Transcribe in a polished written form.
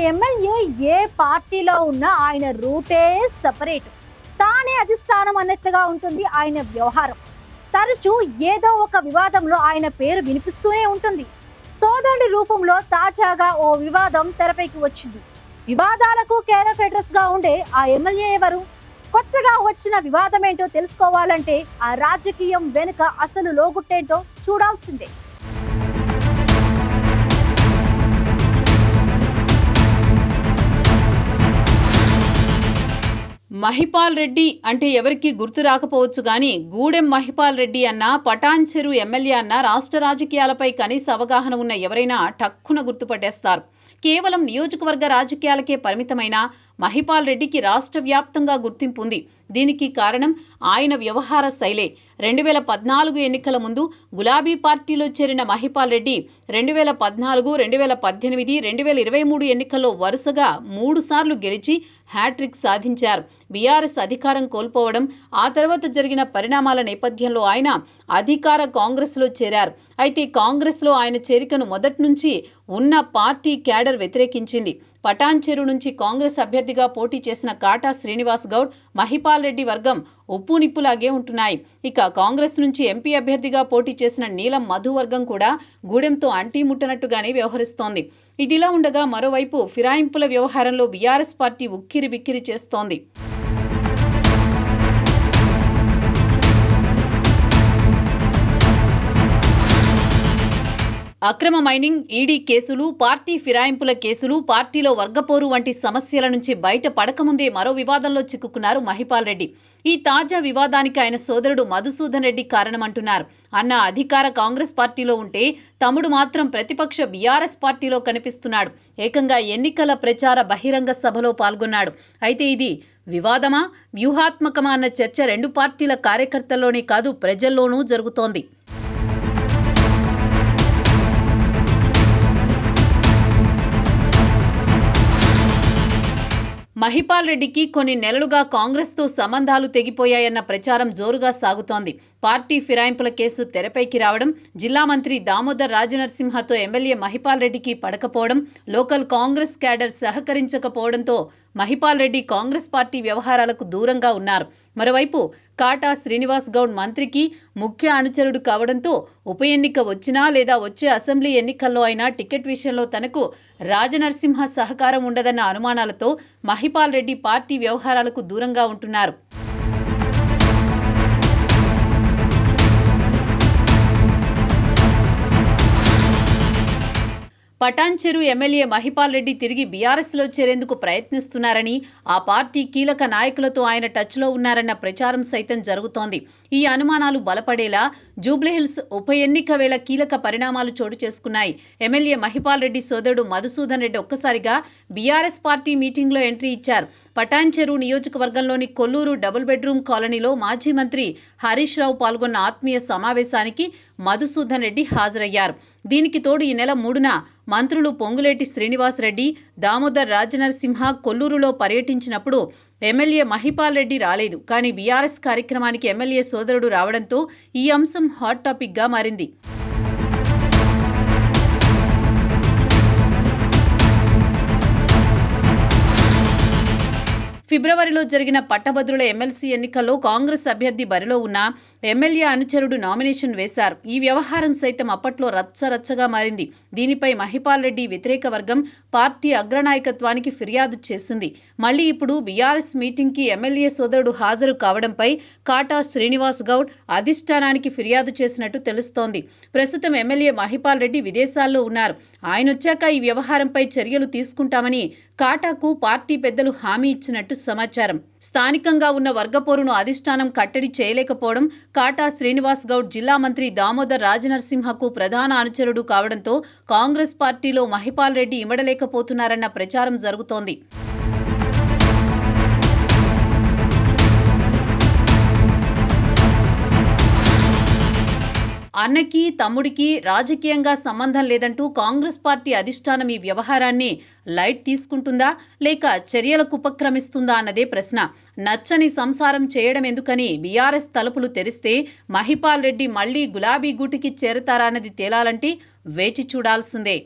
MLA ఏ పార్టీలో ఉన్నా ఆయన రూటే సెపరేట్. తానే అధిష్టానం అన్నట్టుగా ఉంటుంది ఆయన వ్యవహారం. తరచూ ఏదో ఒక వివాదంలో ఆయన పేరు వినిపిస్తూనే ఉంటుంది. సోదరుడి రూపంలో తాజాగా ఓ వివాదం తెరపైకి వచ్చింది. వివాదాలకు కేర్ ఆఫ్ అడ్రస్ గా ఉండే ఆ ఎమ్మెల్యే ఎవరు? కొత్తగా వచ్చిన వివాదం ఏంటో తెలుసుకోవాలంటే ఆ రాజకీయం వెనుక అసలు లోగుట్టేంటో చూడాల్సిందే. మహిపాల్ రెడ్డి అంటే ఎవరికి గుర్తు రాకపోవచ్చు గాని గూడెం మహిపాల్ రెడ్డి అన్న, పటాన్ చెరు ఎమ్మెల్యే అన్న రాష్ట్ర రాజకీయాలపై కనీస అవగాహన ఉన్న ఎవరైనా టక్కున గుర్తుపట్టేస్తారు. కేవలం నియోజకవర్గ రాజకీయాలకే పరిమితమైన మహిపాల్ రెడ్డికి రాష్ట్ర వ్యాప్తంగా గుర్తింపు ఉంది. దీనికి కారణం ఆయన వ్యవహార శైలే. 2014 ఎన్నికల ముందు గులాబీ పార్టీలో చేరిన మహిపాల్ రెడ్డి 2014, 2018, 2023 ఎన్నికల్లో వరుసగా 3 సార్లు గెలిచి హ్యాట్రిక్ సాధించారు. బీఆర్ఎస్ అధికారం కోల్పోవడం, ఆ తర్వాత జరిగిన పరిణామాల నేపథ్యంలో ఆయన అధికార కాంగ్రెస్లో చేరారు. అయితే కాంగ్రెస్లో ఆయన చేరికను మొదటి నుంచి ఉన్న పార్టీ క్యాడర్ వ్యతిరేకించింది. పటాన్ చెరు నుంచి కాంగ్రెస్ అభ్యర్థిగా పోటీ చేసిన కాటా శ్రీనివాస్ గౌడ్, మహిపాల్ రెడ్డి వర్గం ఉప్పు నిప్పులాగే ఉంటున్నాయి. ఇక కాంగ్రెస్ నుంచి ఎంపీ అభ్యర్థిగా పోటీ చేసిన నీలం మధు వర్గం కూడా గూడెంతో అంటీ ముట్టనట్టుగానే వ్యవహరిస్తోంది. ఇదిలా ఉండగా మరోవైపు ఫిరాయింపుల వ్యవహారంలో బీఆర్ఎస్ పార్టీ ఉక్కిరి బిక్కిరి చేస్తోంది. అక్రమ మైనింగ్, ఈడీ కేసులు, పార్టీ ఫిరాయింపుల కేసులు, పార్టీలో వర్గపోరు వంటి సమస్యల నుంచి బయట పడకముందే మరో వివాదంలో చిక్కుకున్నారు మహిపాల్ రెడ్డి. ఈ తాజా వివాదానికి ఆయన సోదరుడు మధుసూదన్ రెడ్డి కారణమంటున్నారు. అన్న అధికార కాంగ్రెస్ పార్టీలో ఉంటే తమ్ముడు మాత్రం ప్రతిపక్ష బీఆర్ఎస్ పార్టీలో కనిపిస్తున్నాడు. ఏకంగా ఎన్నికల ప్రచార బహిరంగ సభలో పాల్గొన్నాడు. అయితే ఇది వివాదమా, వ్యూహాత్మకమా అన్న చర్చ రెండు పార్టీల కార్యకర్తల్లోనే కాదు ప్రజల్లోనూ జరుగుతోంది. మహిపాల్ రెడ్డికి కొన్ని నెలలుగా కాంగ్రెస్తో సంబంధాలు తెగిపోయాయన్న ప్రచారం జోరుగా సాగుతోంది. పార్టీ ఫిరాయింపుల కేసు తెరపైకి రావడం, జిల్లా మంత్రి దామోదర్ రాజనరసింహతో ఎమ్మెల్యే మహిపాల్ రెడ్డికి పడకపోవడం, లోకల్ కాంగ్రెస్ క్యాడర్ సహకరించకపోవడంతో మహిపాల్ రెడ్డి కాంగ్రెస్ పార్టీ వ్యవహారాలకు దూరంగా ఉన్నారు. మరోవైపు కాటా శ్రీనివాస్ గౌడ్ మంత్రికి ముఖ్య అనుచరుడు కావడంతో ఉప ఎన్నిక వచ్చినా లేదా వచ్చే అసెంబ్లీ ఎన్నికల్లో అయినా టికెట్ విషయంలో తనకు రాజనరసింహ సహకారం ఉండదన్న అనుమానాలతో మహిపాల్ రెడ్డి పార్టీ వ్యవహారాలకు దూరంగా ఉంటున్నారు. పటాన్ చెరు ఎమ్మెల్యే మహిపాల్ రెడ్డి తిరిగి బీఆర్ఎస్లో చేరేందుకు ప్రయత్నిస్తున్నారని, ఆ పార్టీ కీలక నాయకులతో ఆయన టచ్లో ఉన్నారన్న ప్రచారం సైతం జరుగుతోంది. ఈ అనుమానాలు బలపడేలా జూబ్లీహిల్స్ ఉప ఎన్నిక వేళ కీలక పరిణామాలు చోటు చేసుకున్నాయి. ఎమ్మెల్యే మహిపాల్ రెడ్డి సోదరుడు మధుసూదన్ రెడ్డి ఒక్కసారిగా బీఆర్ఎస్ పార్టీ మీటింగ్లో ఎంట్రీ ఇచ్చారు. పటాన్ చెరు నియోజకవర్గంలోని కొల్లూరు డబుల్ బెడ్రూమ్ కాలనీలో మాజీ మంత్రి హరీష్ రావు పాల్గొన్న ఆత్మీయ సమావేశానికి మధుసూదన్ రెడ్డి హాజరయ్యారు. దీనికి తోడు ఈ నెల 3న మంత్రులు పొంగులేటి శ్రీనివాస్ రెడ్డి, దామోదర్ రాజనరసింహ కొల్లూరులో పర్యటించినప్పుడు ఎమ్మెల్యే మహిపాల్ రెడ్డి రాలేదు. కానీ బీఆర్ఎస్ కార్యక్రమానికి ఎమ్మెల్యే సోదరుడు రావడంతో ఈ అంశం హాట్ టాపిక్ గా మారింది. ఫిబ్రవరిలో జరిగిన పట్టభద్రుల ఎమ్మెల్సీ ఎన్నికల్లో కాంగ్రెస్ అభ్యర్థి బరిలో ఉన్న ఎమ్మెల్యే అనుచరుడు నామినేషన్ వేశారు. ఈ వ్యవహారం సైతం అప్పట్లో రచ్చరచ్చగా మారింది. దీనిపై మహిపాల్ రెడ్డి వ్యతిరేక వర్గం పార్టీ అగ్రనాయకత్వానికి ఫిర్యాదు చేసింది. మళ్లీ ఇప్పుడు బీఆర్ఎస్ మీటింగ్ కి ఎమ్మెల్యే సోదరుడు హాజరు కావడంపై కాటా శ్రీనివాస్ గౌడ్ అధిష్టానానికి ఫిర్యాదు చేసినట్టు తెలుస్తోంది. ప్రస్తుతం ఎమ్మెల్యే మహిపాల్ రెడ్డి విదేశాల్లో ఉన్నారు. ఆయనొచ్చాక ఈ వ్యవహారంపై చర్యలు తీసుకుంటామని కాటాకు పార్టీ పెద్దలు హామీ ఇచ్చినట్టు సమాచారం. స్థానికంగా ఉన్న వర్గపోరును అధిష్టానం కట్టడి చేయలేకపోవడం, కాటా శ్రీనివాస్ గౌడ్ జిల్లా మంత్రి దామోదర్ రాజనరసింహకు ప్రధాన అనుచరుడు కావడంతో కాంగ్రెస్ పార్టీలో మహిపాల్ రెడ్డి ఇమడలేకపోతున్నారన్న ప్రచారం జరుగుతోంది. అన్నకి తమ్ముడికి రాజకీయంగా సంబంధం లేదంటూ కాంగ్రెస్ పార్టీ అధిష్టానం ఈ వ్యవహారాన్ని లైట్ తీసుకుంటుందా లేక చర్యలకు ఉపక్రమిస్తుందా అన్నదే ప్రశ్న. నచ్చని సంసారం చేయడం ఎందుకని బీఆర్ఎస్ తలుపులు తెరిస్తే మహిపాల్ రెడ్డి మళ్లీ గులాబీ గూటికి చేరతారా అన్నది తేలాలంటే వేచి చూడాల్సిందే.